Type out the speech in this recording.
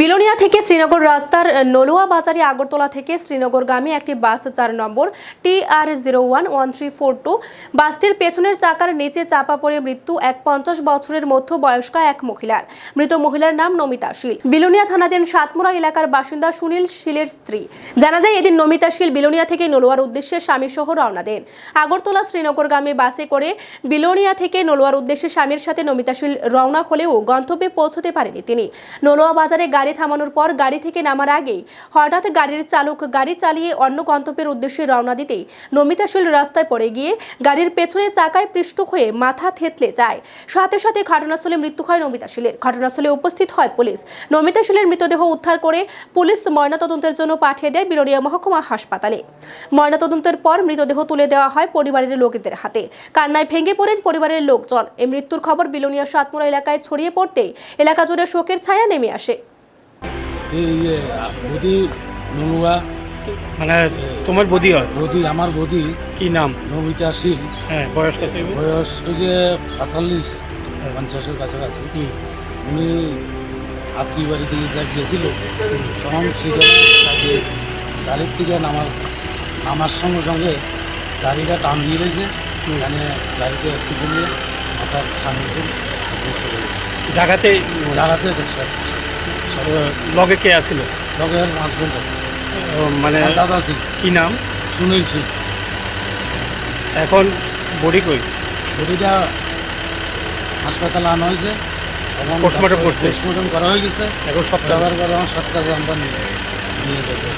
বিলোনিয়া থেকে শ্রীনগর রাস্তার নলুয়া বাজারে আগরতলা থেকে শ্রীনগরগামী একটি বাস 4 নম্বর TR011342 বাসটির পেছনের চাকার নিচে চাপা পড়ে মৃত্যু এক 50 বছরের মধ্যবয়স্ক এক মহিলার। মৃত মহিলার নাম নমিতা শীল, বিলোনিয়া থানাধীন সাতমুরা এলাকার বাসিন্দা সুনীল শীলের স্ত্রী। জানা যায় এদিন নমিতা শীল বিলোনিয়া থেকে নলুয়ার উদ্দেশ্যে স্বামী সহ রওনা দেন। আগরতলা শ্রীনগরগামী বাসে করে বিলোনিয়া থেকে নলুয়ার উদ্দেশ্যে স্বামীর সাথে নমিতা শীল রওনা হলেও গন্তব্যে পৌঁছতে পারেনি তিনি। নলুয়া বাজারে গাড়ি থামানোর পর গাড়ি থেকে নামার আগেই হঠাৎ গাড়ির চালক গাড়ি চালিয়ে অন্য গন্তব্যের উদ্দেশ্যে রওনা দিতেই নমিতা শীল রাস্তায় পড়ে গিয়ে গাড়ির পেছনে চাকায় পৃষ্ঠ হয়ে মাথা থেতলে যায়। সাথে সাথে ঘটনাস্থলে মৃত্যু হয় নমিতা শীলের। ঘটনাস্থলে উপস্থিত হয় পুলিশ। নমিতা শীলের মৃতদেহ উদ্ধার করে পুলিশ ময়নাতদন্তের জন্য পাঠিয়ে দেয় বিলোনিয়া মহকুমা হাসপাতালে। ময়নাতদন্তের পর মৃতদেহ তুলে দেওয়া হয় পরিবারের লোকদের হাতে। কান্নায় ভেঙে পড়েন পরিবারের লোকজন। এই মৃত্যুর খবর বিলোনিয়া সাতমুরা এলাকায় ছড়িয়ে পড়তেই এলাকা জুড়ে শোকের ছায়া নেমে আসে। মানে তোমার বদি হয়? বদি, আমার বদি। কি নাম? নমিতা শীল। হ্যাঁ, বয়স কত? বয়স ওই যে 48-50-এর কাছাকাছি। উনি আত্মীয় বাড়ি থেকে যা গিয়েছিল তখন সেখানে গাড়ির থেকে নামার সঙ্গে সঙ্গে গাড়িটা টান দিয়ে রয়েছে। মানে গাড়িতে অ্যাক্সিডেন্টে মাথার সামনে জায়গাতে লগে কে আছিল? লগে হাজবেন্ড আছে, মানে দাদা ছিল। কি নাম? সুনীল শীল। এখন বডি কই? বডিটা হাসপাতালে আনা হয়েছে, পোস্টমর্টম করছে, পোস্টমর্টম করা হয়ে গেছে। এখন সপ্তাহ ব্যবহার করে আমার সৎকার আমরা নিয়ে যেতে।